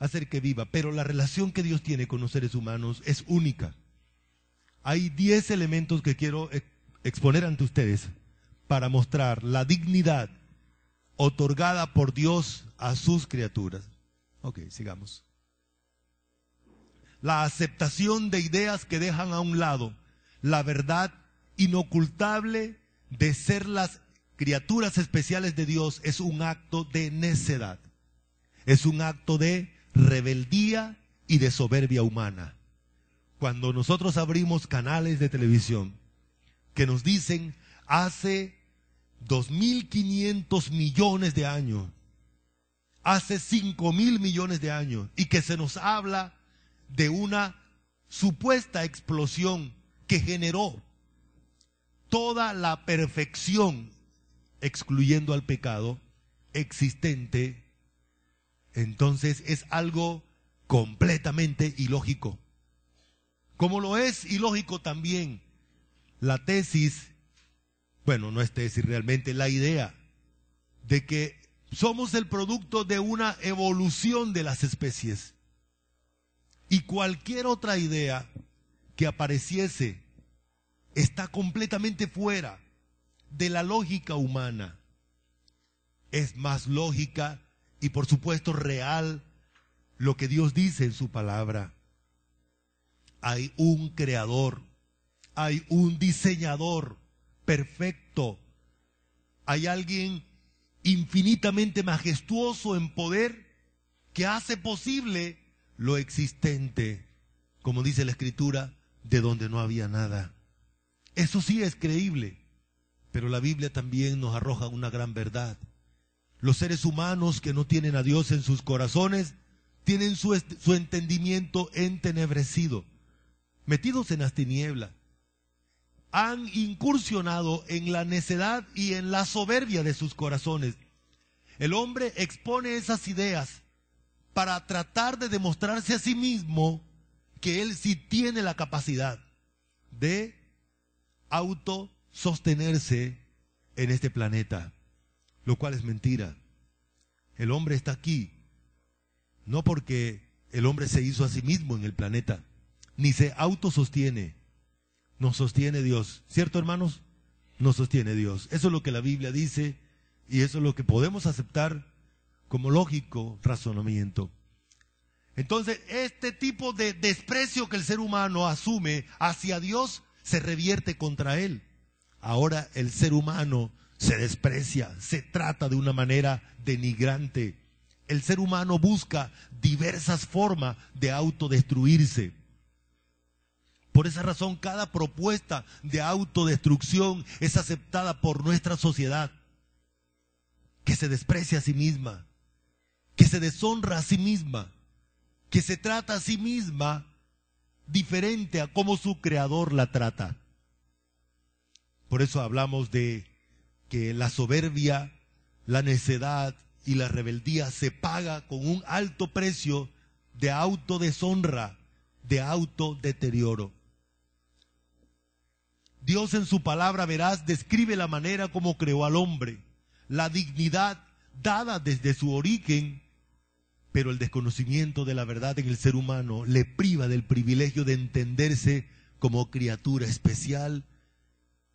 hacer que viva, pero la relación que Dios tiene con los seres humanos es única. Hay 10 elementos que quiero exponer ante ustedes para mostrar la dignidad otorgada por Dios a sus criaturas. Ok, sigamos. La aceptación de ideas que dejan a un lado la verdad inocultable de ser las criaturas especiales de Dios es un acto de necedad. Es un acto de rebeldía y de soberbia humana. Cuando nosotros abrimos canales de televisión que nos dicen hace 2.500 millones de años, hace 5.000 millones de años, y que se nos habla de una supuesta explosión que generó toda la perfección, excluyendo al pecado existente, entonces es algo completamente ilógico. Como lo es ilógico también la tesis, bueno, no es tesis realmente, la idea de que somos el producto de una evolución de las especies. Y cualquier otra idea que apareciese está completamente fuera de la lógica humana. Es más lógica y por supuesto real lo que Dios dice en su palabra. Hay un creador, hay un diseñador perfecto, hay alguien infinitamente majestuoso en poder que hace posible lo existente, como dice la Escritura, de donde no había nada. Eso sí es creíble, pero la Biblia también nos arroja una gran verdad. Los seres humanos que no tienen a Dios en sus corazones tienen su entendimiento entenebrecido, metidos en las tinieblas. Han incursionado en la necedad y en la soberbia de sus corazones. El hombre expone esas ideas para tratar de demostrarse a sí mismo que él sí tiene la capacidad de autosostenerse en este planeta, lo cual es mentira. El hombre está aquí no porque el hombre se hizo a sí mismo en el planeta, ni se autosostiene. Nos sostiene Dios, ¿cierto, hermanos? Nos sostiene Dios. Eso es lo que la Biblia dice y eso es lo que podemos aceptar como lógico razonamiento. Entonces, este tipo de desprecio que el ser humano asume hacia Dios se revierte contra él. Ahora el ser humano se desprecia, se trata de una manera denigrante. El ser humano busca diversas formas de autodestruirse. Por esa razón, cada propuesta de autodestrucción es aceptada por nuestra sociedad, que se desprecia a sí misma, que se deshonra a sí misma, que se trata a sí misma diferente a como su creador la trata. Por eso hablamos de que la soberbia, la necedad y la rebeldía se paga con un alto precio de autodeshonra, de autodeterioro. Dios en su palabra veraz describe la manera como creó al hombre, la dignidad dada desde su origen, pero el desconocimiento de la verdad en el ser humano le priva del privilegio de entenderse como criatura especial,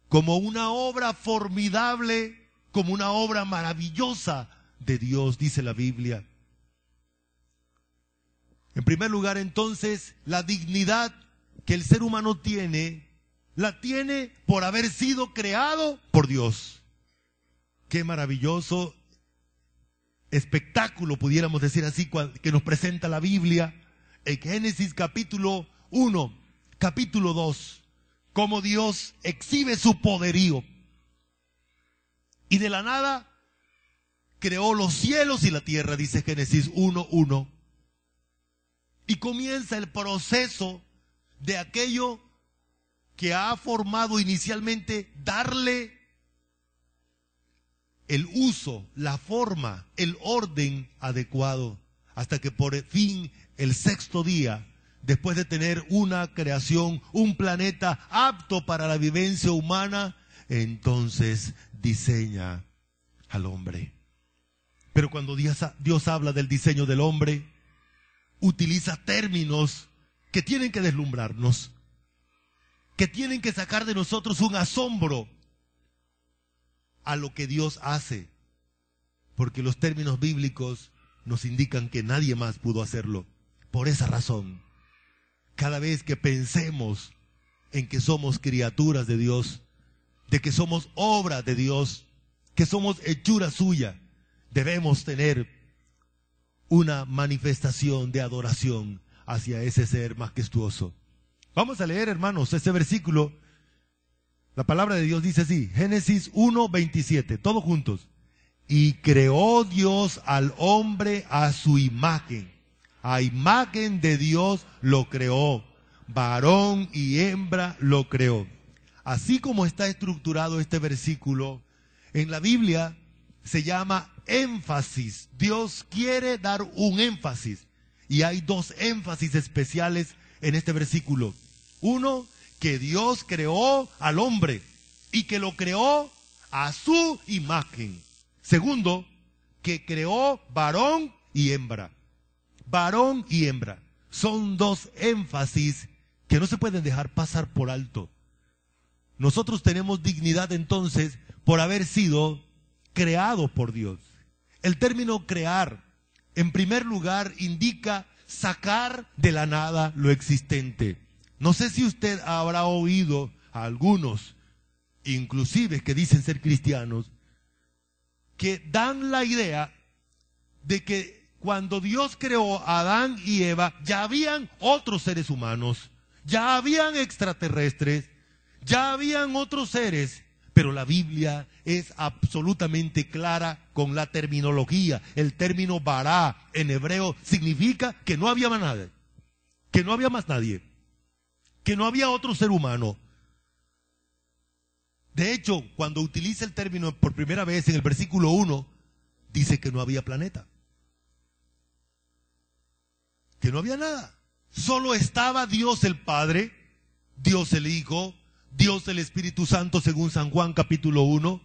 como una obra formidable, como una obra maravillosa de Dios, dice la Biblia. En primer lugar, entonces, la dignidad que el ser humano tiene, la tiene por haber sido creado por Dios. Qué maravilloso espectáculo, pudiéramos decir así, que nos presenta la Biblia en Génesis capítulo 1, capítulo 2, cómo Dios exhibe su poderío. Y de la nada creó los cielos y la tierra, dice Génesis 1:1. Y comienza el proceso de aquello que ha formado inicialmente, darle el uso, la forma, el orden adecuado, hasta que por fin el sexto día, después de tener una creación, un planeta apto para la vivencia humana, entonces diseña al hombre. Pero cuando Dios habla del diseño del hombre, utiliza términos que tienen que deslumbrarnos, que tienen que sacar de nosotros un asombro a lo que Dios hace, porque los términos bíblicos nos indican que nadie más pudo hacerlo. Por esa razón, cada vez que pensemos en que somos criaturas de Dios, de que somos obra de Dios, que somos hechura suya, debemos tener una manifestación de adoración hacia ese ser majestuoso. Vamos a leer, hermanos, este versículo. La palabra de Dios dice así, Génesis 1:27, todos juntos. Y creó Dios al hombre a su imagen. A imagen de Dios lo creó. Varón y hembra lo creó. Así como está estructurado este versículo, en la Biblia se llama énfasis. Dios quiere dar un énfasis. Y hay dos énfasis especiales en este versículo. Uno, que Dios creó al hombre y que lo creó a su imagen. Segundo, que creó varón y hembra. Varón y hembra. Son dos énfasis que no se pueden dejar pasar por alto. Nosotros tenemos dignidad entonces por haber sido creados por Dios. El término crear, en primer lugar, indica sacar de la nada lo existente. No sé si usted habrá oído a algunos, inclusive que dicen ser cristianos, que dan la idea de que cuando Dios creó a Adán y Eva, ya habían otros seres humanos, ya habían extraterrestres, ya habían otros seres, pero la Biblia es absolutamente clara con la terminología. El término bará en hebreo significa que no había más nadie, que no había más nadie, que no había otro ser humano. De hecho, cuando utiliza el término por primera vez en el versículo 1, dice que no había planeta, que no había nada. Solo estaba Dios el Padre, Dios el Hijo, Dios el Espíritu Santo según San Juan capítulo 1.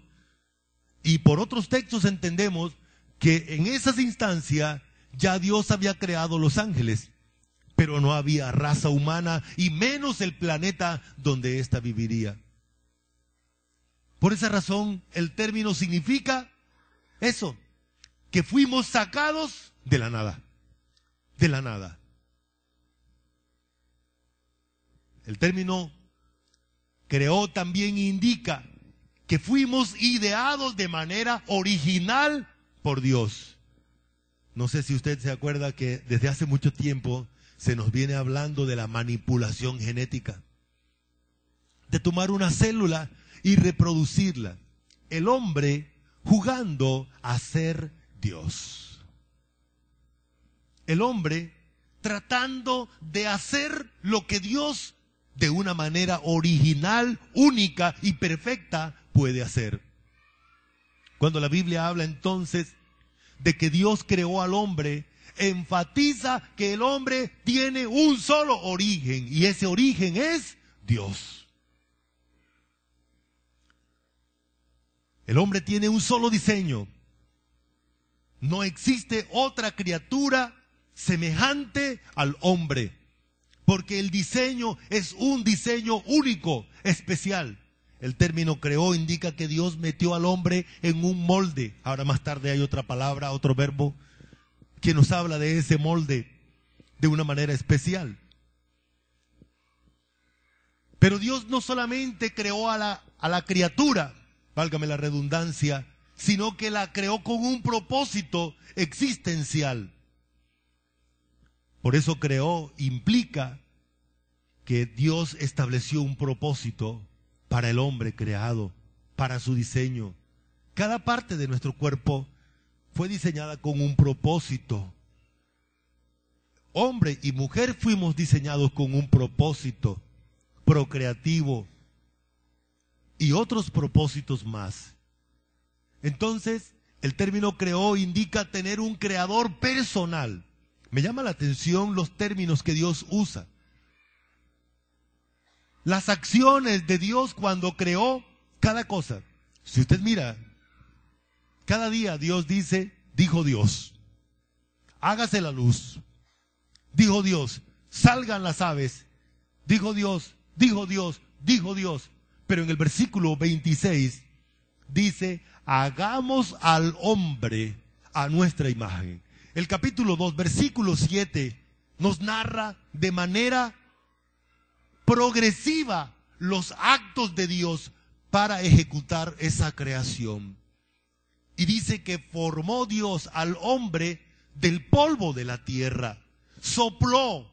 Y por otros textos entendemos que en esas instancias ya Dios había creado los ángeles, pero no había raza humana y menos el planeta donde ésta viviría. Por esa razón el término significa eso, que fuimos sacados de la nada, de la nada. El término creó también indica que fuimos ideados de manera original por Dios. No sé si usted se acuerda que desde hace mucho tiempo se nos viene hablando de la manipulación genética, de tomar una célula y reproducirla. El hombre jugando a ser Dios. El hombre tratando de hacer lo que Dios de una manera original, única y perfecta puede hacer. Cuando la Biblia habla entonces de que Dios creó al hombre, enfatiza que el hombre tiene un solo origen y ese origen es Dios. El hombre tiene un solo diseño. No existe otra criatura semejante al hombre, porque el diseño es un diseño único, especial. El término creó indica que Dios metió al hombre en un molde. Ahora más tarde hay otra palabra, otro verbo, que nos habla de ese molde de una manera especial. Pero Dios no solamente creó a la criatura, válgame la redundancia, sino que la creó con un propósito existencial. Por eso creó implica que Dios estableció un propósito para el hombre creado, para su diseño. Cada parte de nuestro cuerpo fue diseñada con un propósito. Hombre y mujer fuimos diseñados con un propósito procreativo y otros propósitos más. Entonces, el término creó indica tener un creador personal. Me llama la atención los términos que Dios usa. Las acciones de Dios cuando creó cada cosa. Si usted mira, cada día Dios dijo Dios, hágase la luz. dijo Dios, salgan las aves, dijo Dios, dijo Dios, dijo Dios. Pero en el versículo 26 dice, hagamos al hombre a nuestra imagen. El capítulo 2, versículo 7, nos narra de manera progresiva los actos de Dios para ejecutar esa creación. Y dice que formó Dios al hombre del polvo de la tierra. Sopló.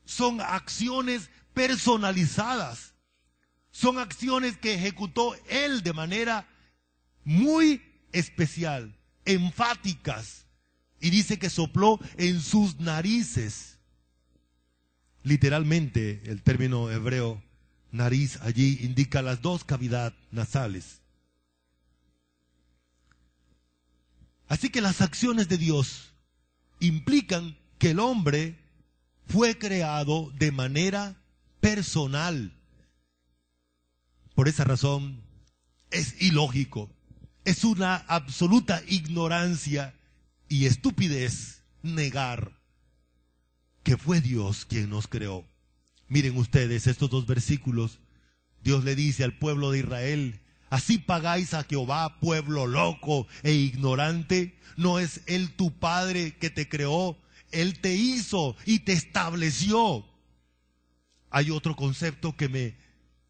Son acciones personalizadas. Son acciones que ejecutó Él de manera muy especial, enfáticas. Y dice que sopló en sus narices. Literalmente, el término hebreo nariz allí indica las dos cavidades nasales. Así que las acciones de Dios implican que el hombre fue creado de manera personal. Por esa razón es ilógico, es una absoluta ignorancia y estupidez negar que fue Dios quien nos creó. Miren ustedes estos dos versículos. Dios le dice al pueblo de Israel, así pagáis a Jehová, pueblo loco e ignorante. ¿No es Él tu Padre que te creó? Él te hizo y te estableció. Hay otro concepto que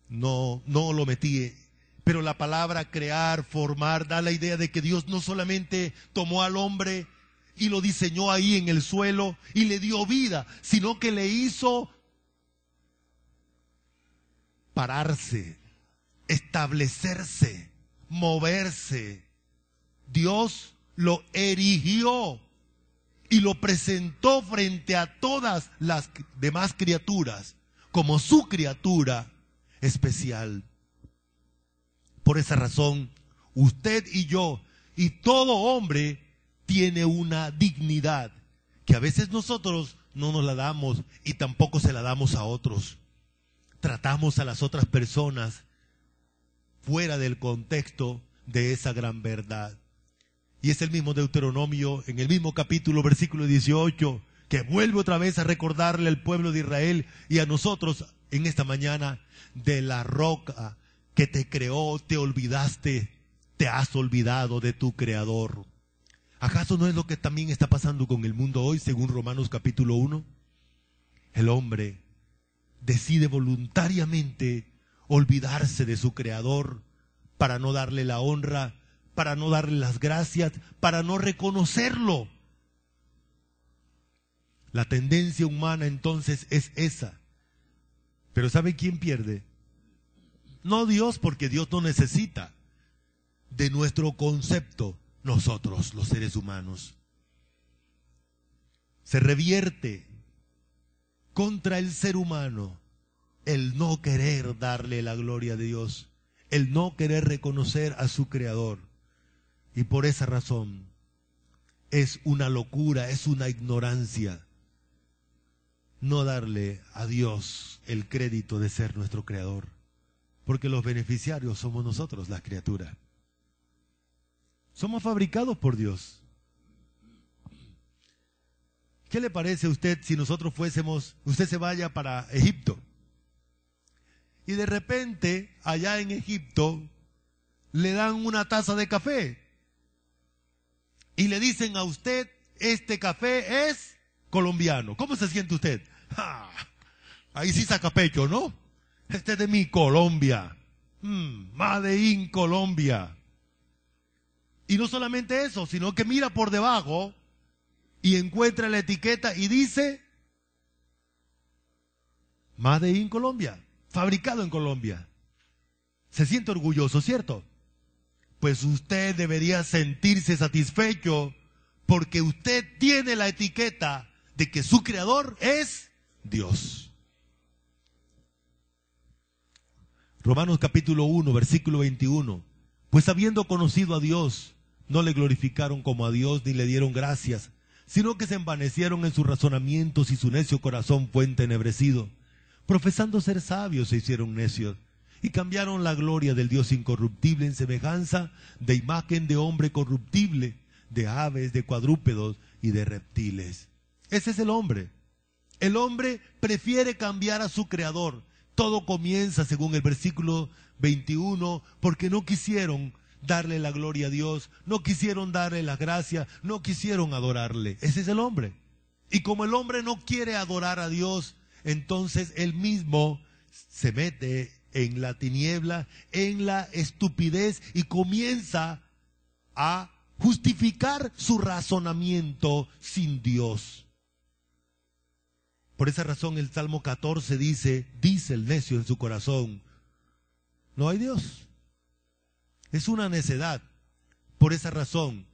no lo metí, pero la palabra crear, formar, da la idea de que Dios no solamente tomó al hombre y lo diseñó ahí en el suelo y le dio vida, sino que le hizo pararse, establecerse, moverse. Dios lo erigió y lo presentó frente a todas las demás criaturas como su criatura especial. Por esa razón, usted y yo y todo hombre tiene una dignidad que a veces nosotros no nos la damos y tampoco se la damos a otros. Tratamos a las otras personas fuera del contexto de esa gran verdad. Y es el mismo Deuteronomio, en el mismo capítulo, versículo 18, que vuelve otra vez a recordarle al pueblo de Israel y a nosotros en esta mañana, de la roca que te creó, te olvidaste, te has olvidado de tu Creador. ¿Acaso no es lo que también está pasando con el mundo hoy, según Romanos capítulo 1? El hombre decide voluntariamente olvidarse de su Creador para no darle la honra, para no darle las gracias, para no reconocerlo. La tendencia humana entonces es esa. Pero ¿sabe quién pierde? No Dios, porque Dios no necesita de nuestro concepto, nosotros los seres humanos. Se revierte contra el ser humano el no querer darle la gloria de Dios, el no querer reconocer a su Creador. Y por esa razón es una locura, es una ignorancia no darle a Dios el crédito de ser nuestro Creador, porque los beneficiarios somos nosotros, las criaturas. Somos fabricados por Dios. ¿Qué le parece a usted si nosotros fuésemos, usted se vaya para Egipto y de repente allá en Egipto le dan una taza de café y le dicen a usted, este café es colombiano? ¿Cómo se siente usted? ¡Ah! Ahí sí saca pecho, ¿no? Este es de mi Colombia. Made in Colombia. Y no solamente eso, sino que mira por debajo y encuentra la etiqueta y dice Made in Colombia, fabricado en Colombia. Se siente orgulloso, ¿cierto? Pues usted debería sentirse satisfecho porque usted tiene la etiqueta de que su Creador es Dios. Romanos capítulo 1, versículo 21. Pues habiendo conocido a Dios, no le glorificaron como a Dios ni le dieron gracias, sino que se envanecieron en sus razonamientos y su necio corazón fue entenebrecido. Profesando ser sabios se hicieron necios y cambiaron la gloria del Dios incorruptible en semejanza de imagen de hombre corruptible, de aves, de cuadrúpedos y de reptiles. Ese es el hombre. El hombre prefiere cambiar a su creador. Todo comienza, según el versículo 21, porque no quisieron darle la gloria a Dios, no quisieron darle la gracia, no quisieron adorarle. Ese es el hombre. Y como el hombre no quiere adorar a Dios, entonces él mismo se mete en la tiniebla, en la estupidez, y comienza a justificar su razonamiento sin Dios. Por esa razón el Salmo 14 dice el necio en su corazón, no hay Dios. Es una necedad. Por esa razón,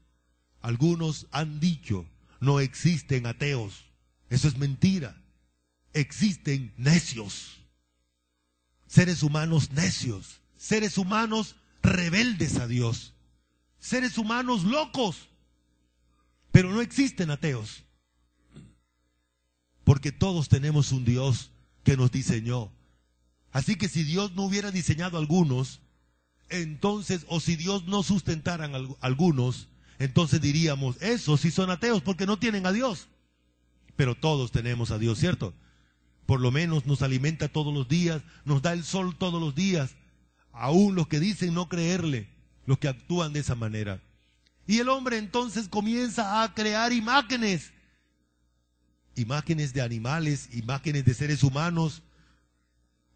algunos han dicho, no existen ateos. Eso es mentira. Existen necios. Seres humanos necios. Seres humanos rebeldes a Dios. Seres humanos locos. Pero no existen ateos. Porque todos tenemos un Dios que nos diseñó. Así que si Dios no hubiera diseñado a algunos, entonces, o si Dios no sustentara a algunos, entonces diríamos, esos sí son ateos porque no tienen a Dios. Pero todos tenemos a Dios, ¿cierto? Por lo menos nos alimenta todos los días, nos da el sol todos los días. Aún los que dicen no creerle, los que actúan de esa manera. Y el hombre entonces comienza a crear imágenes. Imágenes de animales, imágenes de seres humanos,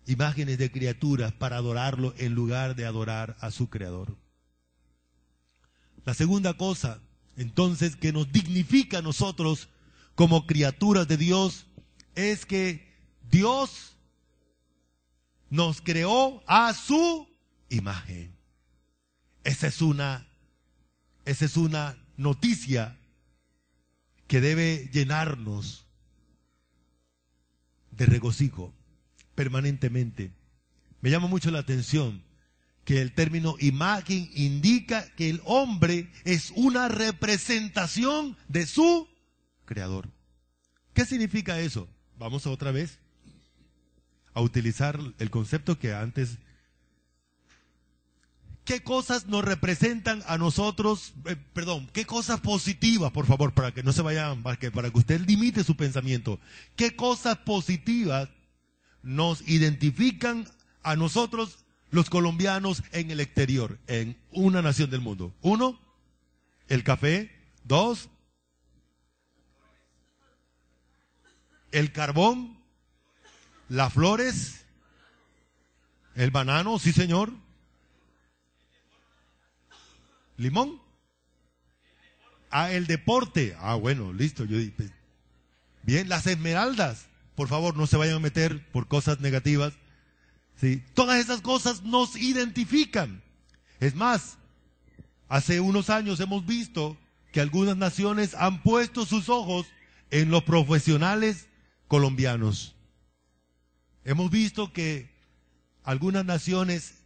imágenes de criaturas para adorarlo en lugar de adorar a su creador. La segunda cosa, entonces, que nos dignifica a nosotros como criaturas de Dios, es que Dios nos creó a su imagen. Esa es una noticia que debe llenarnos de regocijo permanentemente. Me llama mucho la atención que el término imagen indica que el hombre es una representación de su creador. ¿Qué significa eso? Vamos otra vez a utilizar el concepto que antes. ¿Qué cosas nos representan a nosotros? ¿Qué cosas positivas, por favor, para que no se vayan, para que usted limite su pensamiento? ¿Qué cosas positivas nos identifican a nosotros, los colombianos, en el exterior, en una nación del mundo? 1, el café. 2, el carbón. Las flores. El banano, sí señor. ¿Limón? El deporte. Bueno, listo. Bien, las esmeraldas. Por favor, no se vayan a meter por cosas negativas. ¿Sí? Todas esas cosas nos identifican. Es más, hace unos años hemos visto que algunas naciones han puesto sus ojos en los profesionales colombianos. Hemos visto que algunas naciones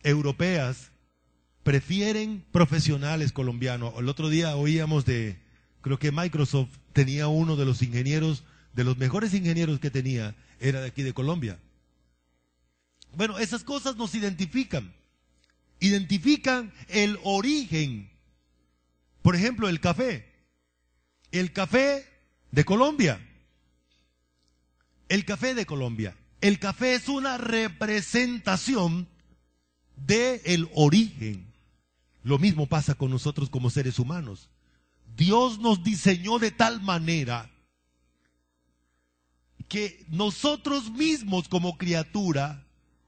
europeas prefieren profesionales colombianos. El otro día oíamos creo que Microsoft tenía uno de los ingenieros, de los mejores ingenieros que tenía, era de aquí de Colombia. Bueno, esas cosas nos identifican el origen. Por ejemplo, el café de Colombia. El café de Colombia. El café es una representación del origen. Lo mismo pasa con nosotros como seres humanos. Dios nos diseñó de tal manera que nosotros mismos como criatura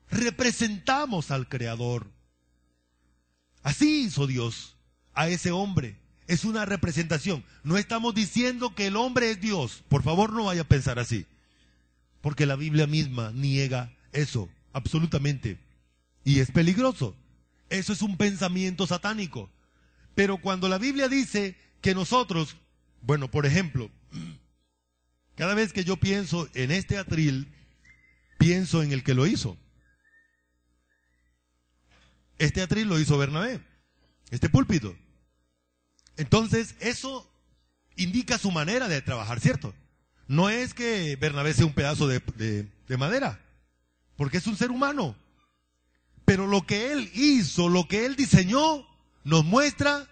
representamos al Creador. Así hizo Dios a ese hombre. Es una representación. No estamos diciendo que el hombre es Dios. Por favor, no vaya a pensar así. Porque la Biblia misma niega eso, absolutamente. Y es peligroso. Eso es un pensamiento satánico. Pero cuando la Biblia dice que nosotros, bueno, por ejemplo, cada vez que yo pienso en este atril, pienso en el que lo hizo. Este atril lo hizo Bernabé, este púlpito. Entonces, eso indica su manera de trabajar, ¿cierto? No es que Bernabé sea un pedazo de madera, porque es un ser humano. Pero lo que él hizo, lo que él diseñó, nos muestra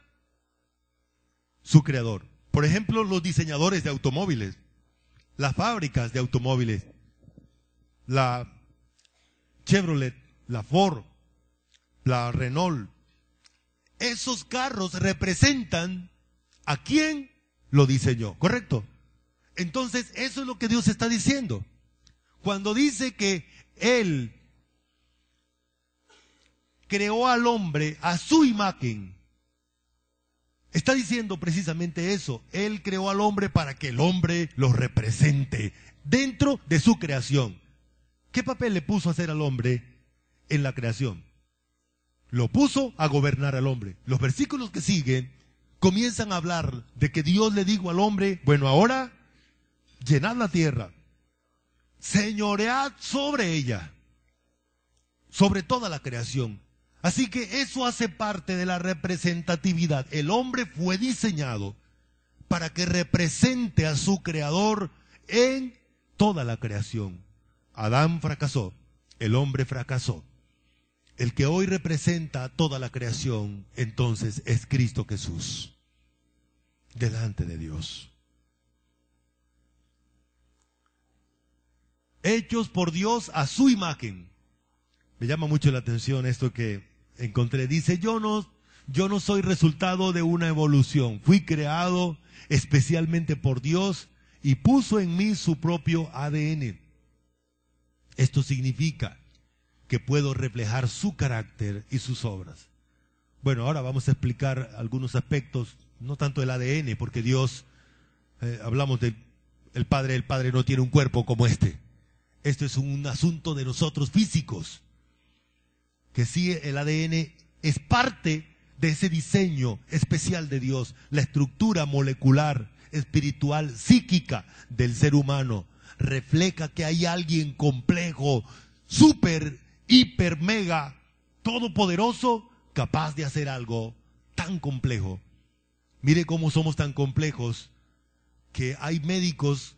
su creador. Por ejemplo, los diseñadores de automóviles. las fábricas de automóviles, la Chevrolet, la Ford, la Renault. Esos carros representan a quien lo diseñó, ¿correcto? Entonces, eso es lo que Dios está diciendo. Cuando dice que Él creó al hombre a su imagen, está diciendo precisamente eso. Él creó al hombre para que el hombre lo represente dentro de su creación. ¿Qué papel le puso a hacer al hombre en la creación? Lo puso a gobernar al hombre. Los versículos que siguen comienzan a hablar de que Dios le dijo al hombre, bueno, ahora llenad la tierra, señoread sobre ella, sobre toda la creación. Así que eso hace parte de la representatividad. El hombre fue diseñado para que represente a su creador en toda la creación. Adán fracasó, el hombre fracasó. El que hoy representa a toda la creación, entonces es Cristo Jesús, delante de Dios. Hechos por Dios a su imagen. Me llama mucho la atención esto que encontré. Dice, yo no soy resultado de una evolución. Fui creado especialmente por Dios y puso en mí su propio ADN. Esto significa que puedo reflejar su carácter y sus obras. Bueno, ahora vamos a explicar algunos aspectos, no tanto del ADN, porque Dios, hablamos del Padre no tiene un cuerpo como este. Esto es un asunto de nosotros físicos, que sí, el ADN es parte de ese diseño especial de Dios, la estructura molecular, espiritual, psíquica del ser humano, refleja que hay alguien complejo, súper, hiper, mega, todopoderoso, capaz de hacer algo tan complejo. Mire cómo somos tan complejos, que hay médicos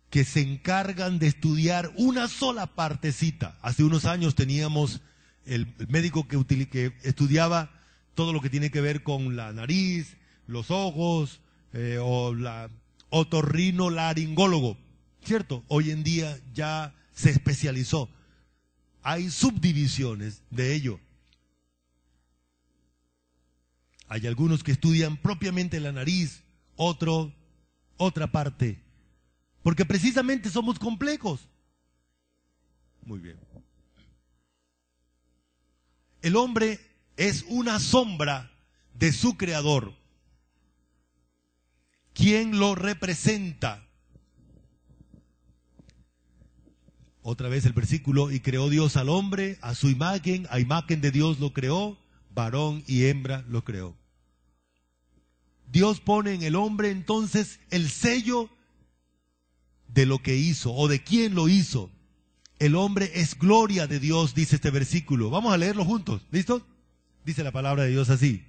que se encargan de estudiar una sola partecita. Hace unos años teníamos el médico que estudiaba todo lo que tiene que ver con la nariz, los ojos, o la otorrinolaringólogo, ¿cierto? Hoy en día ya se especializó. Hay subdivisiones de ello. Hay algunos que estudian propiamente la nariz, otra parte, porque precisamente somos complejos. Muy bien. El hombre es una sombra de su creador. ¿Quién lo representa? Otra vez el versículo, y creó Dios al hombre a su imagen, a imagen de Dios lo creó, varón y hembra lo creó. Dios pone en el hombre entonces el sello de lo que hizo o de quién lo hizo. El hombre es gloria de Dios, dice este versículo. Vamos a leerlo juntos, ¿listos? Dice la palabra de Dios así: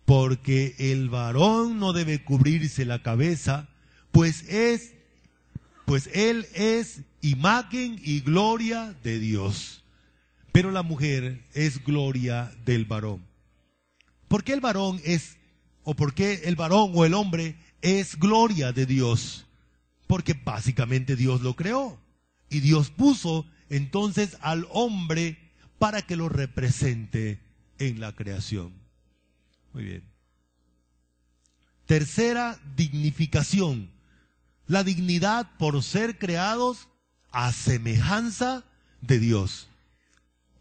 porque el varón no debe cubrirse la cabeza, pues él es imagen y gloria de Dios. Pero la mujer es gloria del varón. ¿Por qué el varón o el hombre es gloria de Dios? Porque básicamente Dios lo creó. Y Dios puso entonces al hombre para que lo represente en la creación. Muy bien. Tercera dignificación. La dignidad por ser creados a semejanza de Dios.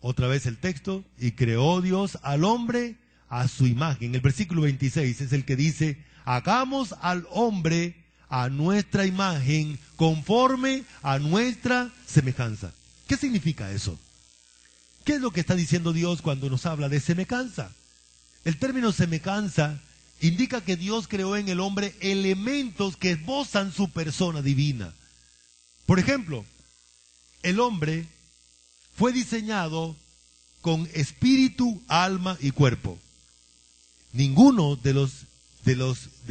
Otra vez el texto, y creó Dios al hombre a su imagen. El versículo 26 es el que dice, hagamos al hombre a nuestra imagen, conforme a nuestra semejanza. ¿Qué significa eso? ¿Qué es lo que está diciendo Dios cuando nos habla de semejanza? El término semejanza indica que Dios creó en el hombre elementos que esbozan su persona divina. Por ejemplo, el hombre fue diseñado con espíritu, alma y cuerpo. Ninguno de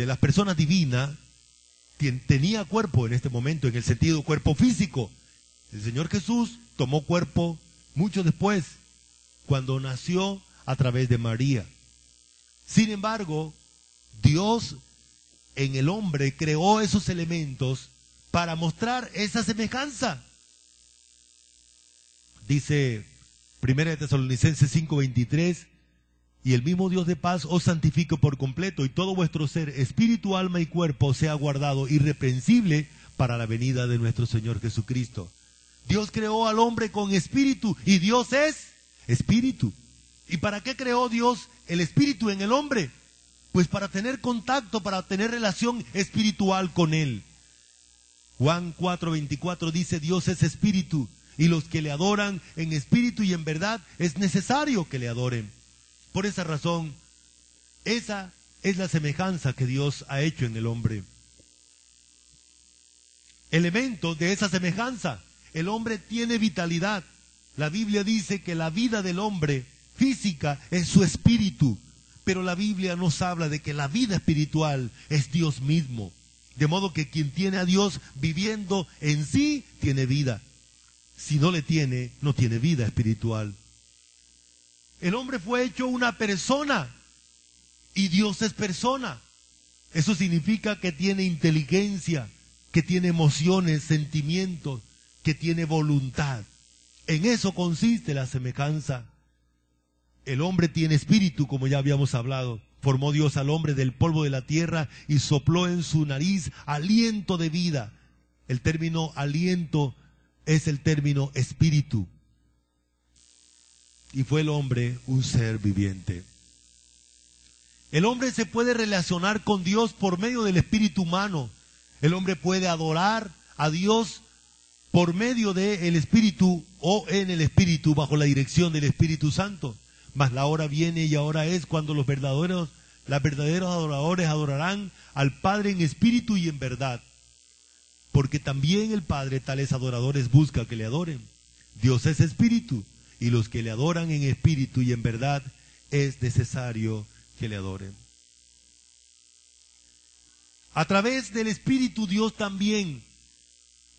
las personas divinas tenía cuerpo en este momento, en el sentido cuerpo físico. El Señor Jesús tomó cuerpo mucho después, cuando nació a través de María. Sin embargo, Dios en el hombre creó esos elementos para mostrar esa semejanza. Dice 1 Tesalonicenses 5:23, y el mismo Dios de paz os santifique por completo, y todo vuestro ser, espíritu, alma y cuerpo, sea guardado irreprensible para la venida de nuestro Señor Jesucristo. Dios creó al hombre con espíritu, y Dios es espíritu. ¿Y para qué creó Dios el espíritu en el hombre? Pues para tener contacto, para tener relación espiritual con Él. Juan 4:24 dice, Dios es espíritu, y los que le adoran en espíritu y en verdad es necesario que le adoren. Por esa razón, esa es la semejanza que Dios ha hecho en el hombre. Elementos de esa semejanza: el hombre tiene vitalidad. La Biblia dice que la vida del hombre física es su espíritu, pero la Biblia nos habla de que la vida espiritual es Dios mismo. De modo que quien tiene a Dios viviendo en sí, tiene vida. Si no le tiene, no tiene vida espiritual. El hombre fue hecho una persona, y Dios es persona. Eso significa que tiene inteligencia, que tiene emociones, sentimientos, que tiene voluntad. En eso consiste la semejanza. El hombre tiene espíritu, como ya habíamos hablado. Formó Dios al hombre del polvo de la tierra y sopló en su nariz aliento de vida. El término aliento es el término espíritu. Y fue el hombre un ser viviente. El hombre se puede relacionar con Dios por medio del espíritu humano. El hombre puede adorar a Dios por medio del espíritu o en el espíritu, bajo la dirección del Espíritu Santo. Mas la hora viene y ahora es cuando los verdaderos adoradores adorarán al Padre en espíritu y en verdad. Porque también el Padre tales adoradores busca que le adoren. Dios es espíritu, y los que le adoran en espíritu y en verdad es necesario que le adoren. A través del espíritu Dios también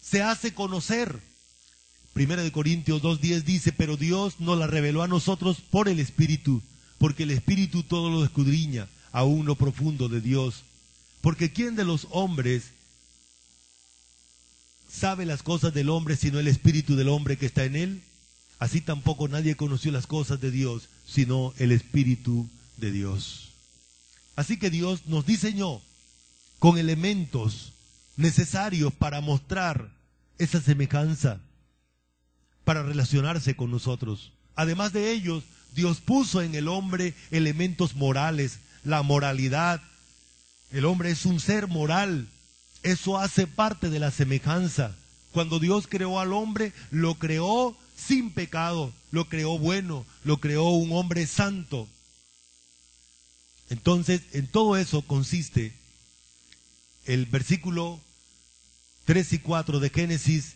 se hace conocer. 1 Corintios 2:10 dice, pero Dios nos la reveló a nosotros por el espíritu, porque el espíritu todo lo escudriña, aún lo profundo de Dios. Porque ¿quién de los hombres sabe las cosas del hombre sino el espíritu del hombre que está en él? Así tampoco nadie conoció las cosas de Dios, sino el Espíritu de Dios. Así que Dios nos diseñó con elementos necesarios para mostrar esa semejanza, para relacionarse con nosotros. Además de ellos, Dios puso en el hombre elementos morales, la moralidad. El hombre es un ser moral. Eso hace parte de la semejanza. Cuando Dios creó al hombre, lo creó sin pecado, lo creó bueno, lo creó un hombre santo. Entonces, en todo eso consiste el versículo 3 y 4 de Génesis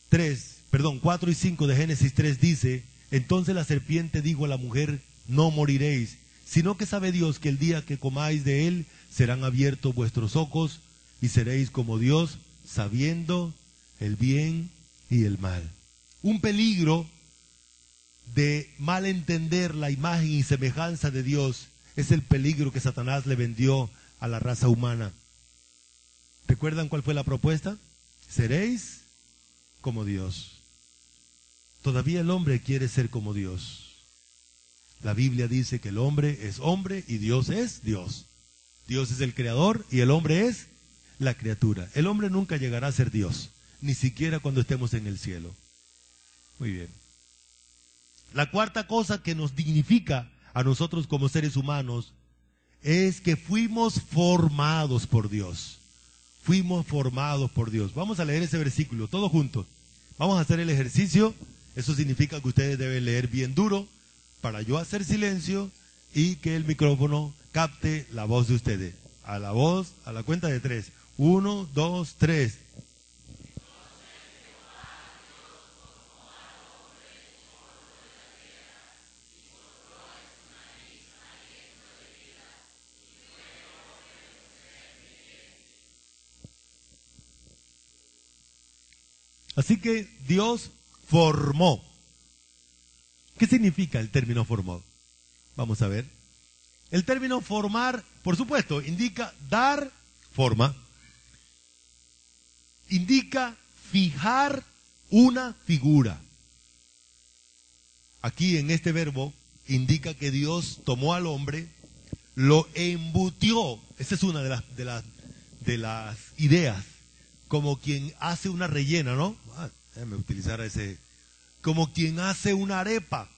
4 y 5 de Génesis 3 dice, entonces la serpiente dijo a la mujer, no moriréis, sino que sabe Dios que el día que comáis de él, serán abiertos vuestros ojos y seréis como Dios, sabiendo el bien y el mal. Un peligro de malentender la imagen y semejanza de Dios es el peligro que Satanás le vendió a la raza humana. ¿Recuerdan cuál fue la propuesta? Seréis como Dios. Todavía el hombre quiere ser como Dios. La Biblia dice que el hombre es hombre y Dios es Dios. Dios es el creador y el hombre es la criatura. El hombre nunca llegará a ser Dios, ni siquiera cuando estemos en el cielo. Muy bien. La cuarta cosa que nos dignifica a nosotros como seres humanos es que fuimos formados por Dios. Fuimos formados por Dios. Vamos a leer ese versículo, todos juntos. Vamos a hacer el ejercicio. Eso significa que ustedes deben leer bien duro para yo hacer silencio y que el micrófono capte la voz de ustedes. A la voz, a la cuenta de 3. 1, 2, 3. Así que Dios formó. ¿Qué significa el término formó? Vamos a ver. El término formar, por supuesto, indica dar forma. indica fijar una figura. Aquí en este verbo indica que Dios tomó al hombre, lo embutió. Esa es una de las ideas. Como quien hace una rellena, ¿no? Déjame utilizar ese. Como quien hace una arepa.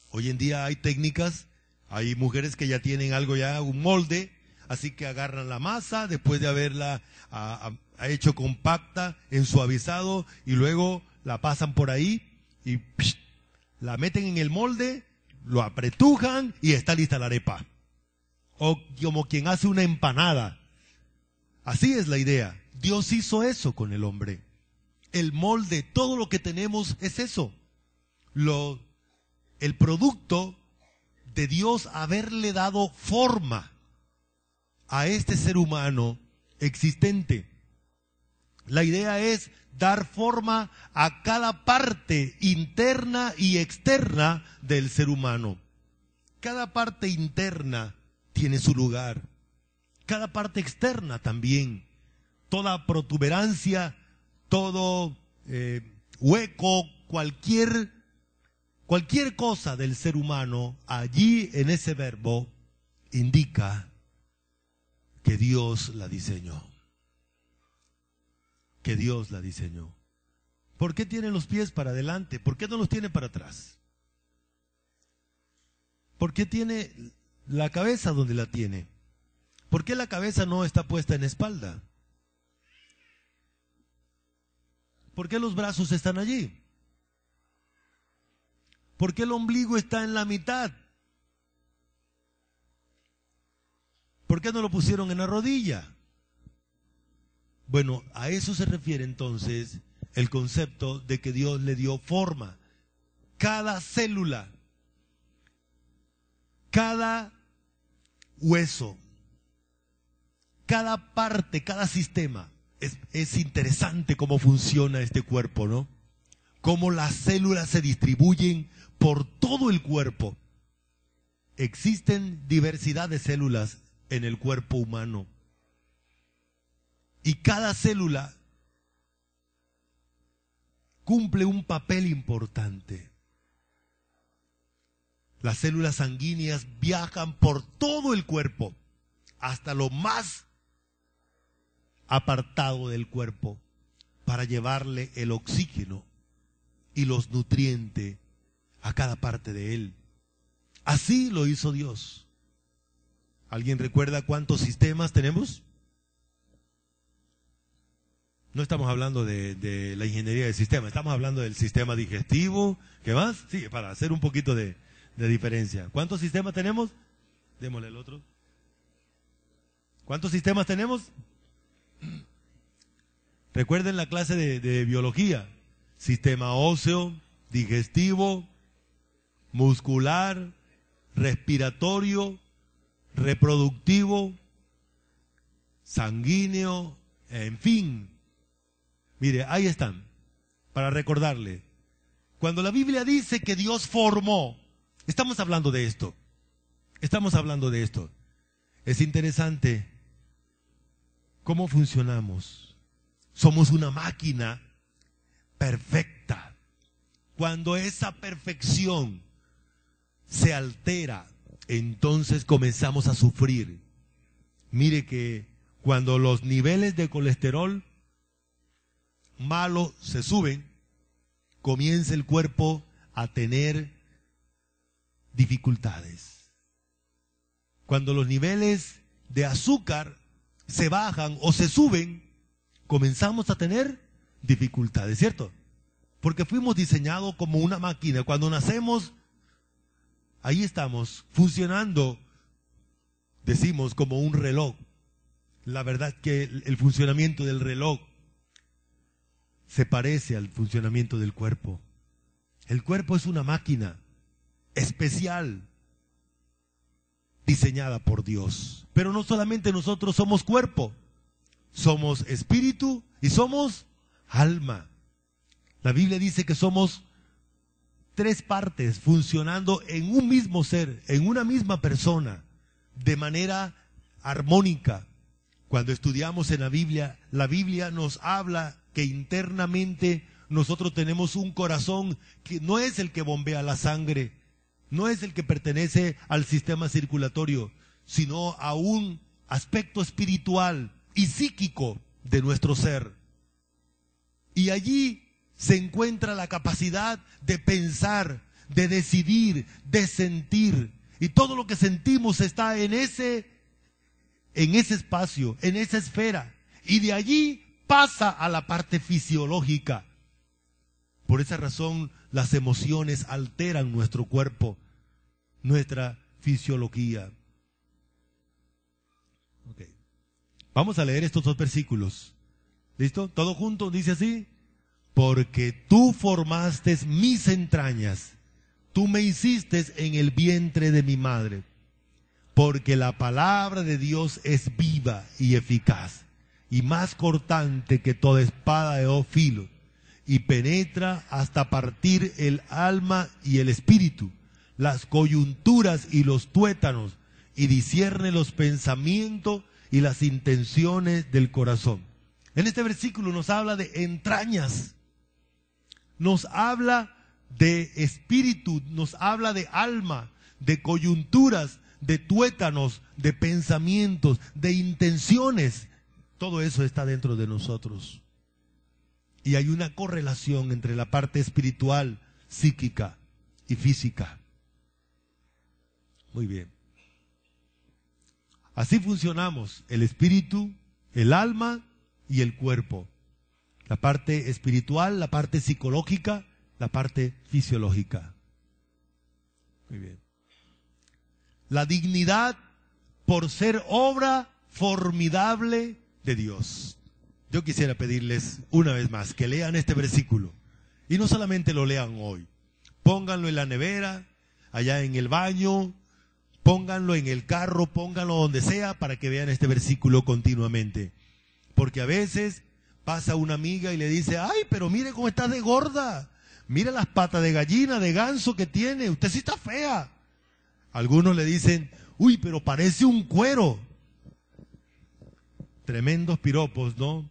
Hoy en día hay técnicas, hay mujeres que ya tienen algo ya, un molde, así que agarran la masa después de haberla hecho compacta, ensuavizado, y luego la pasan por ahí y la meten en el molde, lo apretujan y está lista la arepa. O como quien hace una empanada. Así es la idea. Dios hizo eso con el hombre. El molde, todo lo que tenemos es eso. El producto de Dios haberle dado forma a este ser humano existente. La idea es dar forma a cada parte interna y externa del ser humano. Cada parte interna tiene su lugar. Cada parte externa también. Toda protuberancia, todo hueco, cualquier cosa del ser humano, allí en ese verbo, indica que Dios la diseñó. Que Dios la diseñó. ¿Por qué tiene los pies para adelante? ¿Por qué no los tiene para atrás? ¿Por qué tiene la cabeza donde la tiene? ¿Por qué la cabeza no está puesta en espalda? ¿Por qué los brazos están allí? ¿Por qué el ombligo está en la mitad? ¿Por qué no lo pusieron en la rodilla? Bueno, a eso se refiere entonces el concepto de que Dios le dio forma. Cada célula, cada hueso, cada parte, cada sistema. Es interesante cómo funciona este cuerpo, ¿no? Cómo las células se distribuyen por todo el cuerpo. Existen diversidad de células en el cuerpo humano. Y cada célula cumple un papel importante. Las células sanguíneas viajan por todo el cuerpo, hasta lo más apartado del cuerpo, para llevarle el oxígeno y los nutrientes a cada parte de él. Así lo hizo Dios. ¿Alguien recuerda cuántos sistemas tenemos? No estamos hablando de la ingeniería del sistema, estamos hablando del sistema digestivo. ¿Qué más? Sí, para hacer un poquito de diferencia. ¿Cuántos sistemas tenemos? Démosle el otro. ¿Cuántos sistemas tenemos? Recuerden la clase de biología. Sistema óseo, digestivo, muscular, respiratorio, reproductivo, sanguíneo, en fin. Mire, ahí están, para recordarle. Cuando la Biblia dice que Dios formó, estamos hablando de esto. Estamos hablando de esto. Es interesante cómo funcionamos. Somos una máquina perfecta. Cuando esa perfección se altera, entonces comenzamos a sufrir. Mire que cuando los niveles de colesterol malo se suben, comienza el cuerpo a tener dificultades. Cuando los niveles de azúcar se bajan o se suben, comenzamos a tener dificultades, ¿cierto? Porque fuimos diseñados como una máquina. Cuando nacemos, ahí estamos funcionando, decimos, como un reloj. La verdad es que el funcionamiento del reloj se parece al funcionamiento del cuerpo. El cuerpo es una máquina especial, diseñada por Dios. Pero no solamente nosotros somos cuerpo, somos espíritu y somos alma. La Biblia dice que somos tres partes funcionando en un mismo ser, en una misma persona, de manera armónica, Cuando estudiamos en la Biblia nos habla que internamente nosotros tenemos un corazón que no es el que bombea la sangre, no es el que pertenece al sistema circulatorio, sino a un aspecto espiritual y psíquico de nuestro ser. Y allí se encuentra la capacidad de pensar, de decidir, de sentir. Y todo lo que sentimos está en ese espacio, en esa esfera. Y de allí pasa a la parte fisiológica. Por esa razón, las emociones alteran nuestro cuerpo, nuestra fisiología. Okay. Vamos a leer estos dos versículos. ¿Listo? ¿Todo junto? Dice así: porque tú formaste mis entrañas, tú me hiciste en el vientre de mi madre. Porque la palabra de Dios es viva y eficaz, y más cortante que toda espada de dos filos, y penetra hasta partir el alma y el espíritu, las coyunturas y los tuétanos, y discierne los pensamientos y las intenciones del corazón. En este versículo nos habla de entrañas, nos habla de espíritu, nos habla de alma, de coyunturas, de tuétanos, de pensamientos, de intenciones. Todo eso está dentro de nosotros. Y hay una correlación entre la parte espiritual, psíquica y física. Muy bien. Así funcionamos: el espíritu, el alma y el cuerpo. La parte espiritual, la parte psicológica, la parte fisiológica. Muy bien. La dignidad por ser obra formidable de Dios. Yo quisiera pedirles una vez más que lean este versículo. Y no solamente lo lean hoy. Pónganlo en la nevera, allá en el baño, pónganlo en el carro, pónganlo donde sea para que vean este versículo continuamente. Porque a veces pasa una amiga y le dice: ay, pero mire cómo está de gorda. Mire las patas de gallina, de ganso que tiene. Usted sí está fea. Algunos le dicen: uy, pero parece un cuero. Tremendos piropos, ¿no?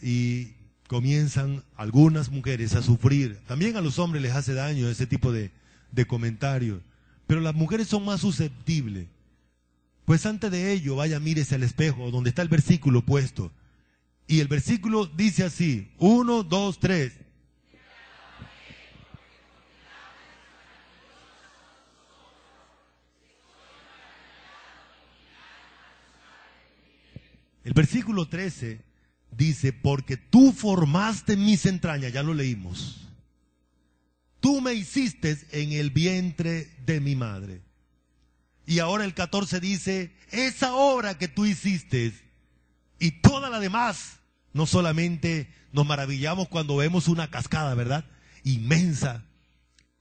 Y comienzan algunas mujeres a sufrir. También a los hombres les hace daño ese tipo de comentarios. Pero las mujeres son más susceptibles. Pues antes de ello, vaya, mírese al espejo donde está el versículo puesto. Y el versículo dice así: 1, 2, 3. El versículo 13 dice: porque tú formaste mis entrañas. Ya lo leímos. Tú me hiciste en el vientre de mi madre. Y ahora el 14 dice: esa obra que tú hiciste y toda la demás. No solamente nos maravillamos cuando vemos una cascada, ¿verdad? Inmensa.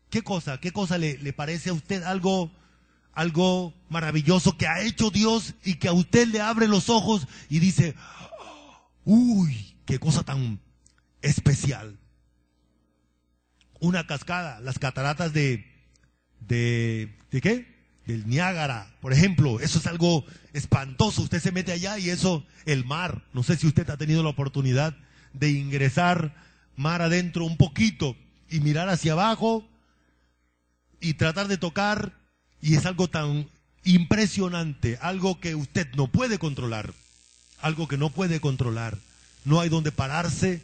¿Qué cosa le parece a usted algo maravilloso que ha hecho Dios y que a usted le abre los ojos y dice: uy, qué cosa tan especial? Una cascada, las cataratas ¿de qué? Del Niágara, por ejemplo. Eso es algo espantoso. Usted se mete allá y eso, el mar. No sé si usted ha tenido la oportunidad de ingresar mar adentro un poquito y mirar hacia abajo y tratar de tocar. Y es algo tan impresionante, algo que usted no puede controlar. Algo que no puede controlar. No hay donde pararse.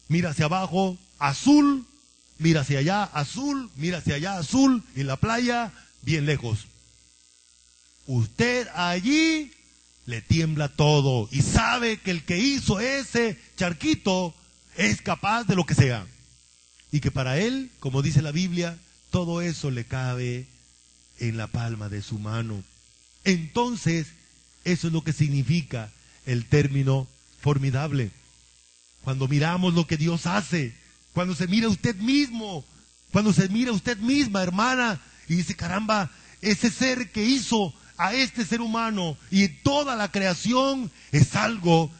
Mira hacia abajo, azul. Mira hacia allá, azul. Mira hacia allá, azul. Y la playa, bien lejos. Usted allí le tiembla todo y sabe que el que hizo ese charquito es capaz de lo que sea. Y que para él, como dice la Biblia, todo eso le cabe en la palma de su mano. Entonces, eso es lo que significa el término formidable. Cuando miramos lo que Dios hace, cuando se mira usted mismo, cuando se mira usted misma, hermana, y dice: caramba, ese ser que hizo a este ser humano y toda la creación es algo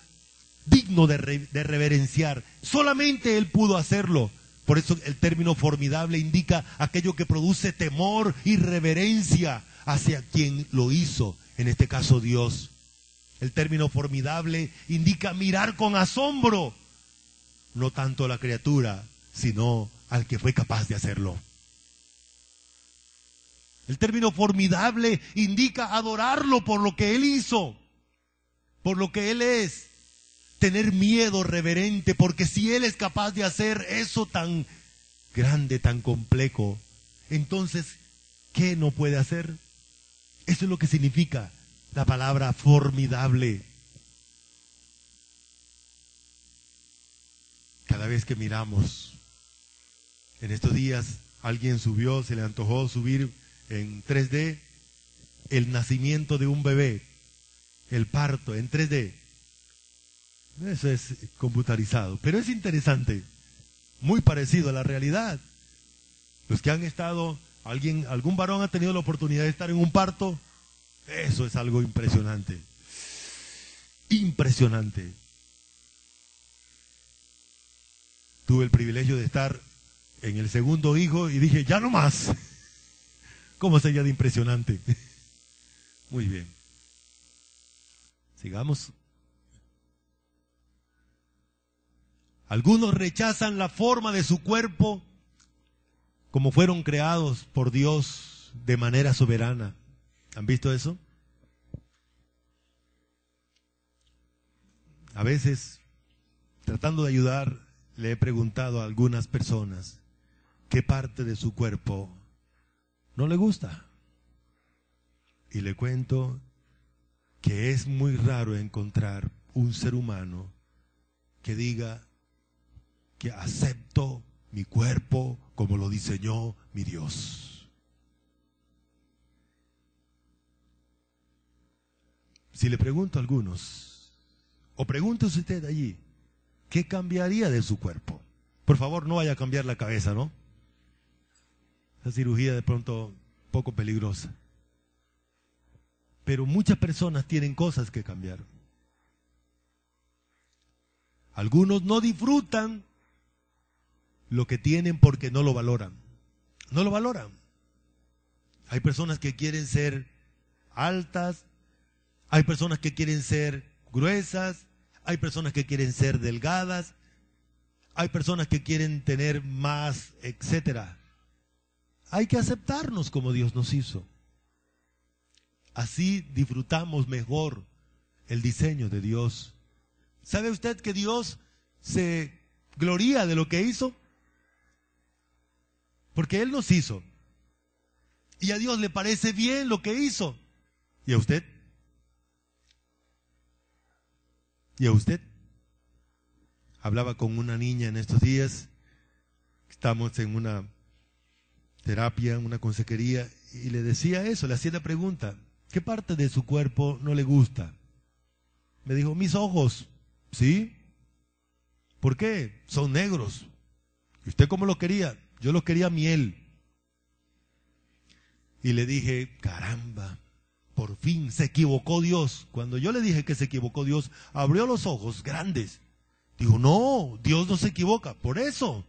digno de reverenciar. Solamente Él pudo hacerlo. Por eso el término formidable indica aquello que produce temor y reverencia hacia quien lo hizo, en este caso Dios. El término formidable indica mirar con asombro, no tanto a la criatura, sino al que fue capaz de hacerlo. El término formidable indica adorarlo por lo que Él hizo, por lo que Él es. Tener miedo reverente, porque si Él es capaz de hacer eso tan grande, tan complejo, entonces, ¿qué no puede hacer? Eso es lo que significa la palabra formidable. Cada vez que miramos, en estos días alguien subió, se le antojó subir en 3D el nacimiento de un bebé, el parto en 3D. Eso es computarizado, pero es interesante, muy parecido a la realidad. Los que han estado, algún varón ha tenido la oportunidad de estar en un parto, eso es algo impresionante. Impresionante. Tuve el privilegio de estar en el segundo hijo y dije, ya no más. ¿Cómo sería de impresionante? Muy bien. Sigamos. Algunos rechazan la forma de su cuerpo como fueron creados por Dios de manera soberana. ¿Han visto eso? A veces, tratando de ayudar, le he preguntado a algunas personas qué parte de su cuerpo no le gusta. Y le cuento que es muy raro encontrar un ser humano que diga que acepto mi cuerpo como lo diseñó mi Dios. Si le pregunto a algunos, o pregúntese usted allí, ¿qué cambiaría de su cuerpo? Por favor, no vaya a cambiar la cabeza, ¿no? Esa cirugía de pronto poco peligrosa. Pero muchas personas tienen cosas que cambiar. Algunos no disfrutan lo que tienen porque no lo valoran. No lo valoran. Hay personas que quieren ser altas, hay personas que quieren ser gruesas, hay personas que quieren ser delgadas, hay personas que quieren tener más, etcétera. Hay que aceptarnos como Dios nos hizo. Así disfrutamos mejor el diseño de Dios. ¿Sabe usted que Dios se gloría de lo que hizo? Porque Él nos hizo. Y a Dios le parece bien lo que hizo. ¿Y a usted? ¿Y a usted? Hablaba con una niña en estos días. Estamos en una terapia, una consejería, y le decía eso, le hacía la pregunta, ¿qué parte de su cuerpo no le gusta? Me dijo, mis ojos. ¿Sí? ¿Por qué? Son negros. ¿Y usted cómo lo quería? Yo lo quería miel. Y le dije, caramba, por fin se equivocó Dios. Cuando yo le dije que se equivocó Dios, abrió los ojos grandes. Dijo, no, Dios no se equivoca. Por eso.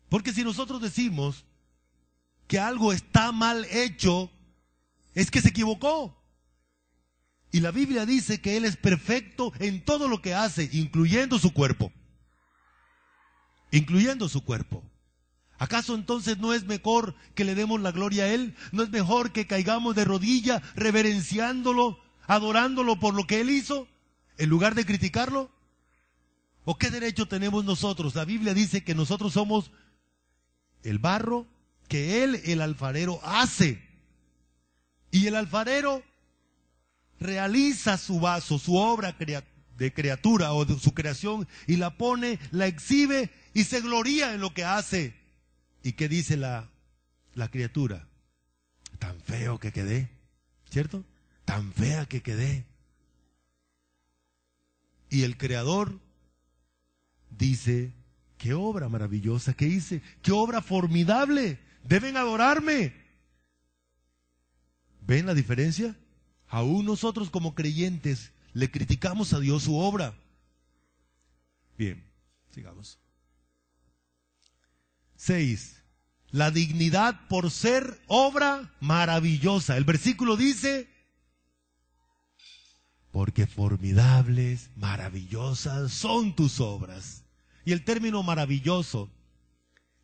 Porque si nosotros decimos que algo está mal hecho, es que se equivocó. Y la Biblia dice que Él es perfecto en todo lo que hace, incluyendo su cuerpo. Incluyendo su cuerpo. ¿Acaso entonces no es mejor que le demos la gloria a Él? ¿No es mejor que caigamos de rodilla, reverenciándolo, adorándolo por lo que Él hizo, en lugar de criticarlo? ¿O qué derecho tenemos nosotros? La Biblia dice que nosotros somos el barro que Él, el alfarero, hace. Y el alfarero realiza su vaso, su obra de criatura o de su creación, y la pone, la exhibe y se gloría en lo que hace. ¿Y qué dice la criatura? Tan feo que quedé, ¿cierto? Tan fea que quedé. Y el Creador dice, qué obra maravillosa que hice, qué obra formidable, deben adorarme. ¿Ven la diferencia? Aún nosotros como creyentes le criticamos a Dios su obra. Bien, sigamos. 6. La dignidad por ser obra maravillosa. El versículo dice porque formidables, maravillosas son tus obras. Y el término maravilloso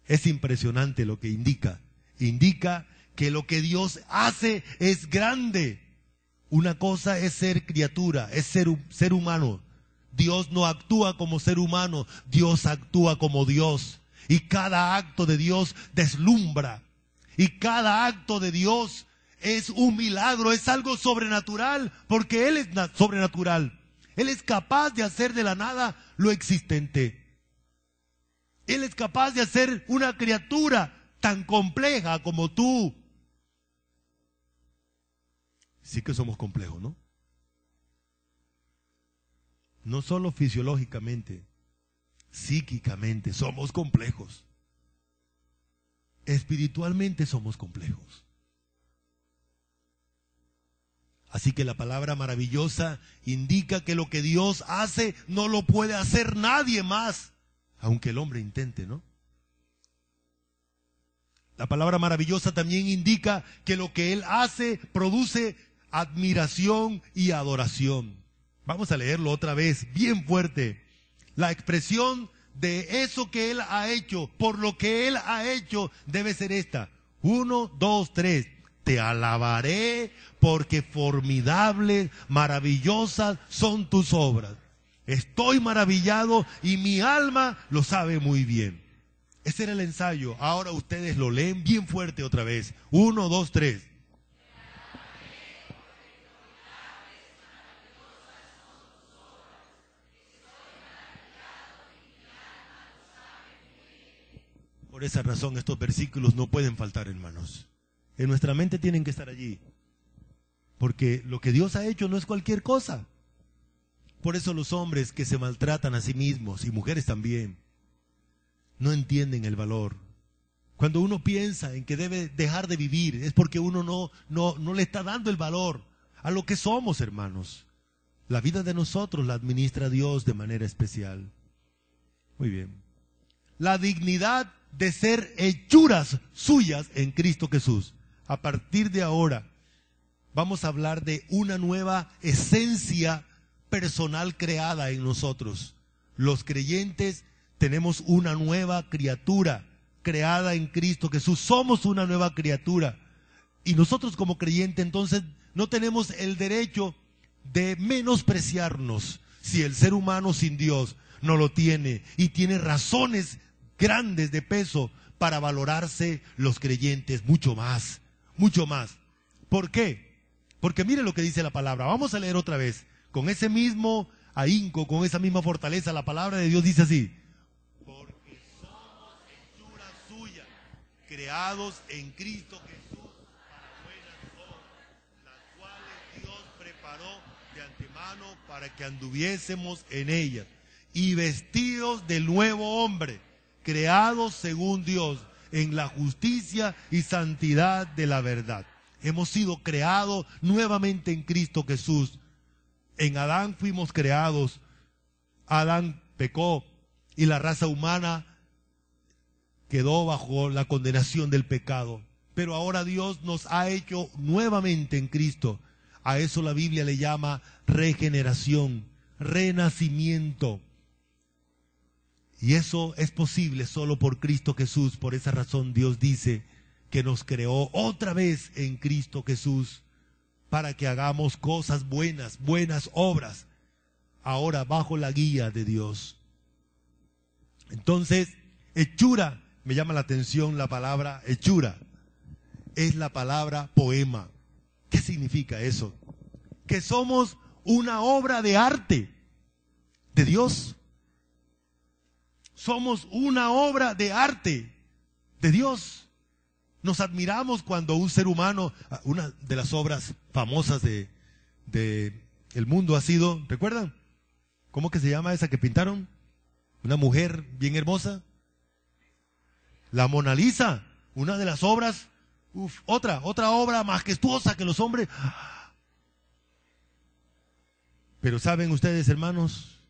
es impresionante lo que indica. Indica que lo que Dios hace es grande. Una cosa es ser criatura, es ser humano. Dios no actúa como ser humano, Dios actúa como Dios. Y cada acto de Dios deslumbra. Y cada acto de Dios es un milagro, es algo sobrenatural, porque Él es sobrenatural. Él es capaz de hacer de la nada lo existente. Él es capaz de hacer una criatura tan compleja como tú. Sí que somos complejos, ¿no? No solo fisiológicamente, psíquicamente somos complejos. Espiritualmente somos complejos. Así que la palabra maravillosa indica que lo que Dios hace no lo puede hacer nadie más, aunque el hombre intente, ¿no? La palabra maravillosa también indica que lo que Él hace produce admiración y adoración. Vamos a leerlo otra vez, bien fuerte. La expresión de eso que Él ha hecho, por lo que Él ha hecho, debe ser esta. 1, 2, 3. Te alabaré porque formidables, maravillosas son tus obras. Estoy maravillado y mi alma lo sabe muy bien. Ese era el ensayo. Ahora ustedes lo leen bien fuerte otra vez. 1, 2, 3. Por esa razón estos versículos no pueden faltar, hermanos. En nuestra mente tienen que estar allí. Porque lo que Dios ha hecho no es cualquier cosa. Por eso los hombres que se maltratan a sí mismos, y mujeres también, no entienden el valor. Cuando uno piensa en que debe dejar de vivir, es porque uno no le está dando el valor a lo que somos, hermanos. La vida de nosotros la administra Dios de manera especial. Muy bien. La dignidad de ser hechuras suyas en Cristo Jesús. A partir de ahora vamos a hablar de una nueva esencia personal creada en nosotros. Los creyentes tenemos una nueva criatura creada en Cristo Jesús. Somos una nueva criatura. Y nosotros como creyentes entonces no tenemos el derecho de menospreciarnos si el ser humano sin Dios no lo tiene y tiene razones grandes de peso para valorarse los creyentes mucho más, mucho más. ¿Por qué? Porque mire lo que dice la palabra. Vamos a leer otra vez. Con ese mismo ahínco, con esa misma fortaleza, la palabra de Dios dice así. Porque somos hechura suya, creados en Cristo Jesús para buenas obras, las cuales Dios preparó de antemano para que anduviésemos en ellas, y vestidos del nuevo hombre, creados según Dios, en la justicia y santidad de la verdad. Hemos sido creados nuevamente en Cristo Jesús. En Adán fuimos creados. Adán pecó y la raza humana quedó bajo la condenación del pecado. Pero ahora Dios nos ha hecho nuevamente en Cristo. A eso la Biblia le llama regeneración, renacimiento. Y eso es posible solo por Cristo Jesús. Por esa razón Dios dice que nos creó otra vez en Cristo Jesús para que hagamos cosas buenas, buenas obras, ahora bajo la guía de Dios. Entonces, hechura, me llama la atención la palabra hechura, es la palabra poema. ¿Qué significa eso? Que somos una obra de arte de Dios. Somos una obra de arte de Dios. Nos admiramos cuando un ser humano, una de las obras famosas de el mundo ha sido, ¿recuerdan? ¿Cómo que se llama esa que pintaron? Una mujer bien hermosa. La Mona Lisa, una de las obras, otra obra majestuosa que los hombres. Pero saben ustedes, hermanos,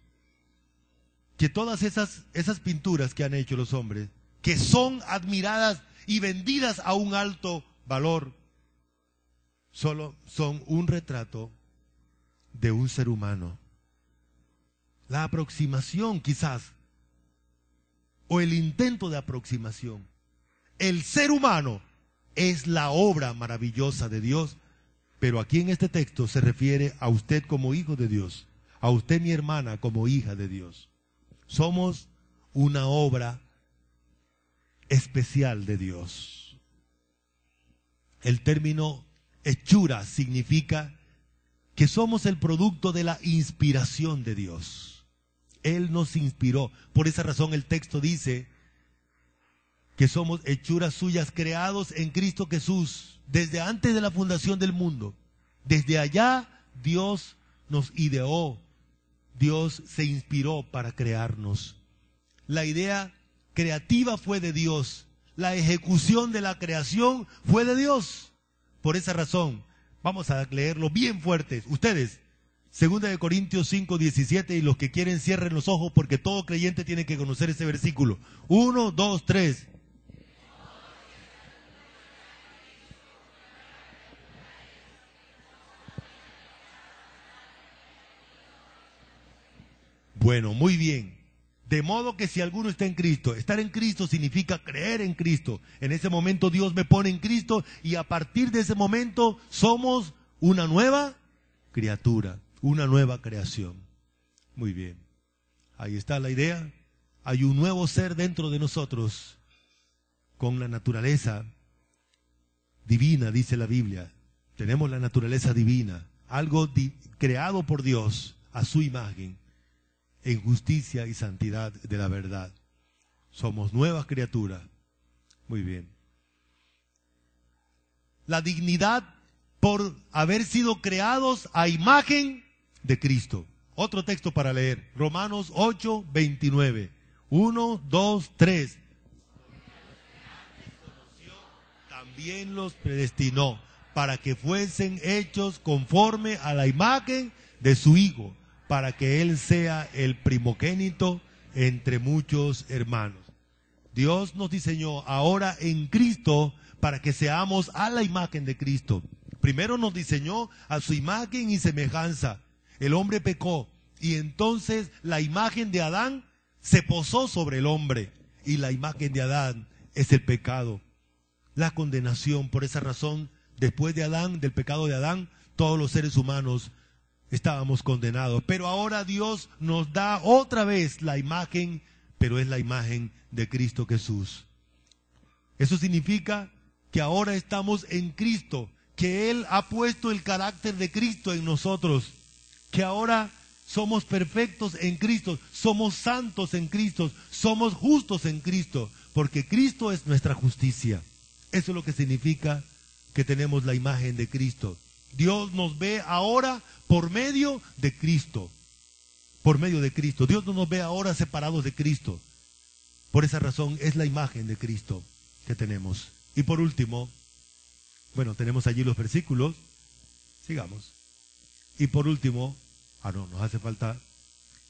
que todas esas pinturas que han hecho los hombres, que son admiradas y vendidas a un alto valor, solo son un retrato de un ser humano. La aproximación quizás, o el intento de aproximación. El ser humano es la obra maravillosa de Dios, pero aquí en este texto se refiere a usted como hijo de Dios, a usted, mi hermana, como hija de Dios. Somos una obra especial de Dios. El término hechura significa que somos el producto de la inspiración de Dios. Él nos inspiró. Por esa razón el texto dice que somos hechuras suyas, creados en Cristo Jesús, desde antes de la fundación del mundo. Desde allá Dios nos ideó, Dios se inspiró para crearnos. La idea creativa fue de Dios, la ejecución de la creación fue de Dios. Por esa razón, vamos a leerlo bien fuertes. Ustedes, 2 de Corintios 5, 17, y los que quieren cierren los ojos porque todo creyente tiene que conocer ese versículo. 1, 2, 3. Bueno, muy bien. De modo que si alguno está en Cristo, estar en Cristo significa creer en Cristo. En ese momento Dios me pone en Cristo y a partir de ese momento somos una nueva criatura, una nueva creación. Muy bien. Ahí está la idea. Hay un nuevo ser dentro de nosotros con la naturaleza divina, dice la Biblia. Tenemos la naturaleza divina, algo creado por Dios a su imagen, en justicia y santidad de la verdad. Somos nuevas criaturas. Muy bien. La dignidad por haber sido creados a imagen de Cristo. Otro texto para leer. Romanos 8, 29. 1, 2, 3. También los predestinó para que fuesen hechos conforme a la imagen de su Hijo, para que Él sea el primogénito entre muchos hermanos. Dios nos diseñó ahora en Cristo para que seamos a la imagen de Cristo. Primero nos diseñó a su imagen y semejanza. El hombre pecó y entonces la imagen de Adán se posó sobre el hombre. Y la imagen de Adán es el pecado, la condenación. Por esa razón, después de Adán, del pecado de Adán, todos los seres humanos estábamos condenados, pero ahora Dios nos da otra vez la imagen, pero es la imagen de Cristo Jesús. Eso significa que ahora estamos en Cristo, que Él ha puesto el carácter de Cristo en nosotros, que ahora somos perfectos en Cristo, somos santos en Cristo, somos justos en Cristo, porque Cristo es nuestra justicia. Eso es lo que significa que tenemos la imagen de Cristo. Dios nos ve ahora por medio de Cristo. Por medio de Cristo. Dios no nos ve ahora separados de Cristo. Por esa razón es la imagen de Cristo que tenemos. Y por último, bueno, tenemos allí los versículos. Sigamos. Y por último, nos hace falta.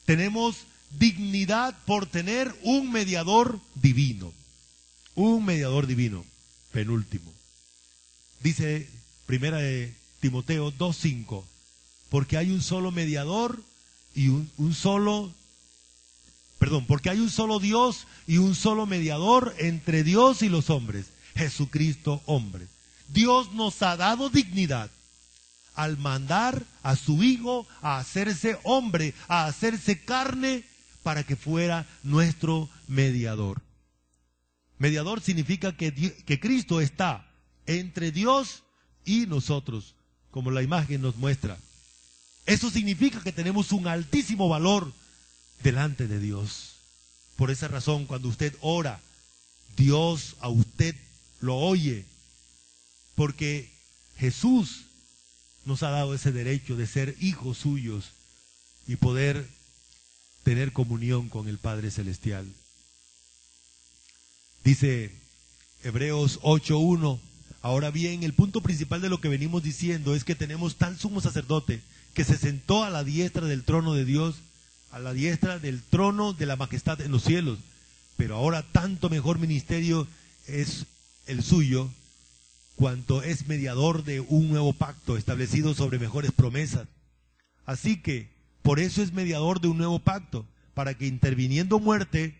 Tenemos dignidad por tener un mediador divino. Un mediador divino. Penúltimo. Dice primera de Timoteo 2:5, porque hay un solo mediador y porque hay un solo Dios y un solo mediador entre Dios y los hombres, Jesucristo hombre. Dios nos ha dado dignidad al mandar a su Hijo a hacerse hombre, a hacerse carne, para que fuera nuestro mediador. Mediador significa que Cristo está entre Dios y nosotros, como la imagen nos muestra. Eso significa que tenemos un altísimo valor delante de Dios. Por esa razón, cuando usted ora, Dios a usted lo oye, porque Jesús nos ha dado ese derecho de ser hijos suyos y poder tener comunión con el Padre Celestial. Dice Hebreos 8:1. Ahora bien, el punto principal de lo que venimos diciendo es que tenemos tal sumo sacerdote que se sentó a la diestra del trono de Dios, a la diestra del trono de la majestad en los cielos. Pero ahora tanto mejor ministerio es el suyo, cuanto es mediador de un nuevo pacto establecido sobre mejores promesas. Así que, por eso es mediador de un nuevo pacto, para que interviniendo muerte,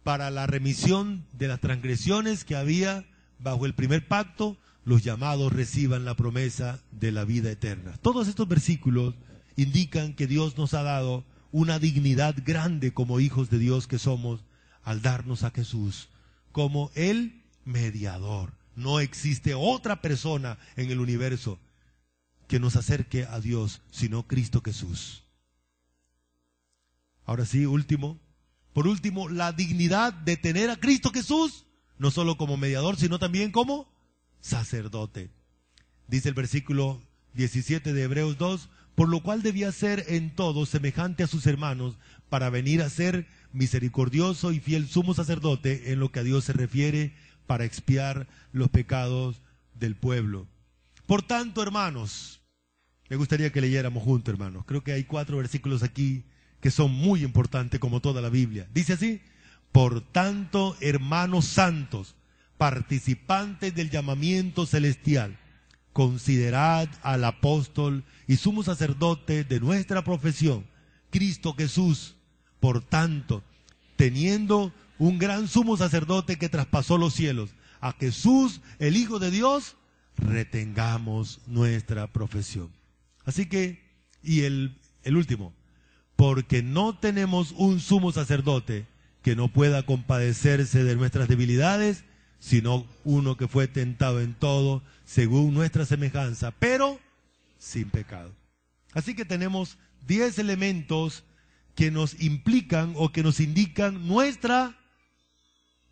para la remisión de las transgresiones que había bajo el primer pacto, los llamados reciban la promesa de la vida eterna. Todos estos versículos indican que Dios nos ha dado una dignidad grande como hijos de Dios que somos, al darnos a Jesús como el mediador. No existe otra persona en el universo que nos acerque a Dios, sino Cristo Jesús. Ahora sí, por último, la dignidad de tener a Cristo Jesús, no solo como mediador, sino también como sacerdote. Dice el versículo 17 de Hebreos 2, por lo cual debía ser en todo semejante a sus hermanos, para venir a ser misericordioso y fiel sumo sacerdote en lo que a Dios se refiere, para expiar los pecados del pueblo. Por tanto, hermanos, me gustaría que leyéramos juntos, hermanos. Creo que hay 4 versículos aquí que son muy importantes, como toda la Biblia. Dice así: por tanto, hermanos santos, participantes del llamamiento celestial, considerad al apóstol y sumo sacerdote de nuestra profesión, Cristo Jesús. Por tanto, teniendo un gran sumo sacerdote que traspasó los cielos, a Jesús, el Hijo de Dios, retengamos nuestra profesión. Así que, y el último, porque no tenemos un sumo sacerdote que no pueda compadecerse de nuestras debilidades, sino uno que fue tentado en todo, según nuestra semejanza, pero sin pecado. Así que tenemos 10 elementos que nos implican o que nos indican nuestra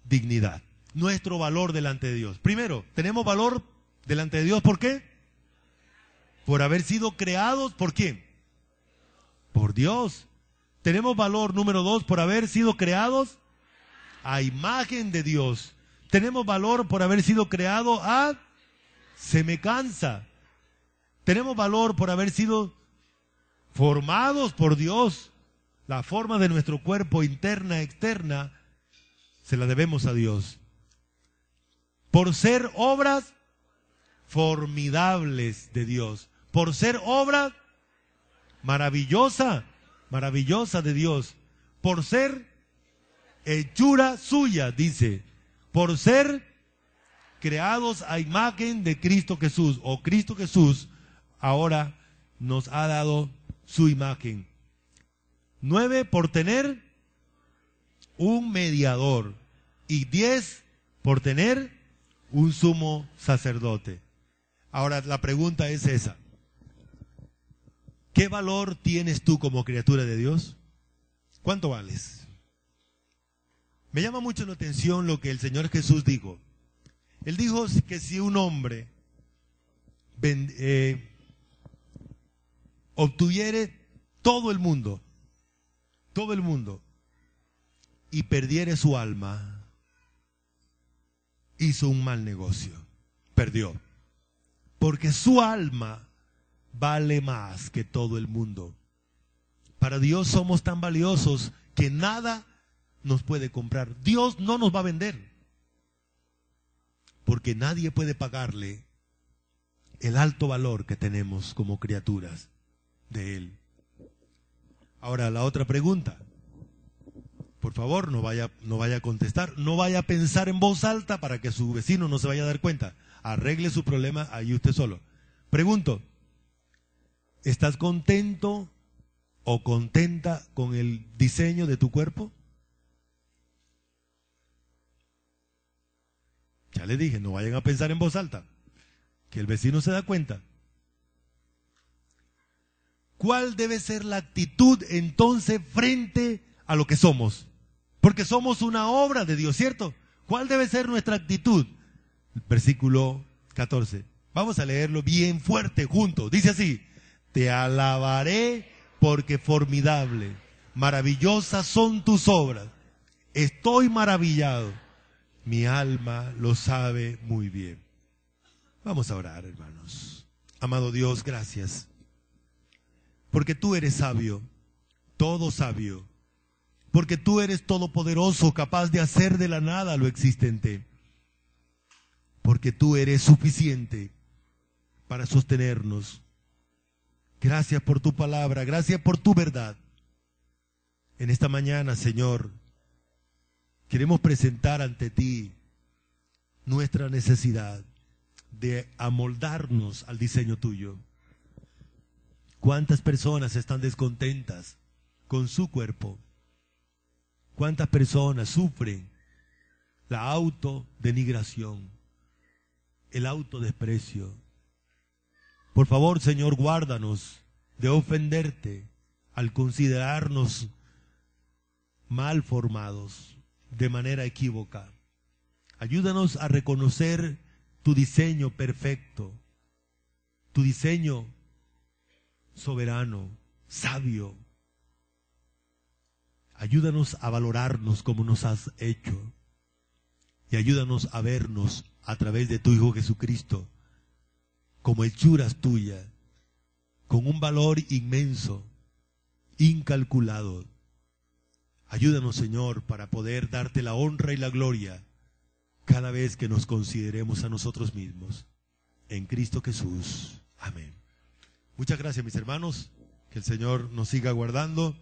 dignidad, nuestro valor delante de Dios. Primero, tenemos valor delante de Dios, ¿por qué? Por haber sido creados, ¿por quién? Por Dios. Tenemos valor, número 2, por haber sido creados a imagen de Dios. Tenemos valor por haber sido creados a semejanza. Tenemos valor por haber sido formados por Dios. La forma de nuestro cuerpo, interna, externa, se la debemos a Dios. Por ser obras formidables de Dios. Por ser obras maravillosa de Dios. Por ser hechura suya, dice. Por ser creados a imagen de Cristo Jesús. O Cristo Jesús ahora nos ha dado su imagen. 9, por tener un mediador. Y 10, por tener un sumo sacerdote. Ahora la pregunta es esa: ¿qué valor tienes tú como criatura de Dios? ¿Cuánto vales? Me llama mucho la atención lo que el Señor Jesús dijo. Él dijo que si un hombre obtuviere todo el mundo, y perdiere su alma, hizo un mal negocio, perdió. Porque su alma vale más que todo el mundo. Para Dios somos tan valiosos que nada nos puede comprar. Dios no nos va a vender, porque nadie puede pagarle el alto valor que tenemos como criaturas de Él. Ahora la otra pregunta. Por favor, no vaya a contestar, no vaya a pensar en voz alta para que su vecino no se vaya a dar cuenta. Arregle su problema ahí usted solo. Pregunto: ¿estás contento o contenta con el diseño de tu cuerpo? Ya le dije, no vayan a pensar en voz alta, que el vecino se da cuenta. ¿Cuál debe ser la actitud entonces frente a lo que somos? Porque somos una obra de Dios, ¿cierto? ¿Cuál debe ser nuestra actitud? Versículo 14. Vamos a leerlo bien fuerte juntos. Dice así: te alabaré porque formidable, maravillosas son tus obras. Estoy maravillado. Mi alma lo sabe muy bien. Vamos a orar, hermanos. Amado Dios, gracias. Porque tú eres sabio, todo sabio. Porque tú eres todopoderoso, capaz de hacer de la nada lo existente. Porque tú eres suficiente para sostenernos. Gracias por tu palabra, gracias por tu verdad. En esta mañana, Señor, queremos presentar ante ti nuestra necesidad de amoldarnos al diseño tuyo. ¿Cuántas personas están descontentas con su cuerpo? ¿Cuántas personas sufren la autodenigración, el autodesprecio? Por favor, Señor, guárdanos de ofenderte al considerarnos mal formados de manera equívoca. Ayúdanos a reconocer tu diseño perfecto, tu diseño soberano, sabio. Ayúdanos a valorarnos como nos has hecho y ayúdanos a vernos a través de tu Hijo Jesucristo como hechuras tuyas, con un valor inmenso, incalculado. Ayúdanos, Señor, para poder darte la honra y la gloria cada vez que nos consideremos a nosotros mismos. En Cristo Jesús. Amén. Muchas gracias, mis hermanos. Que el Señor nos siga guardando.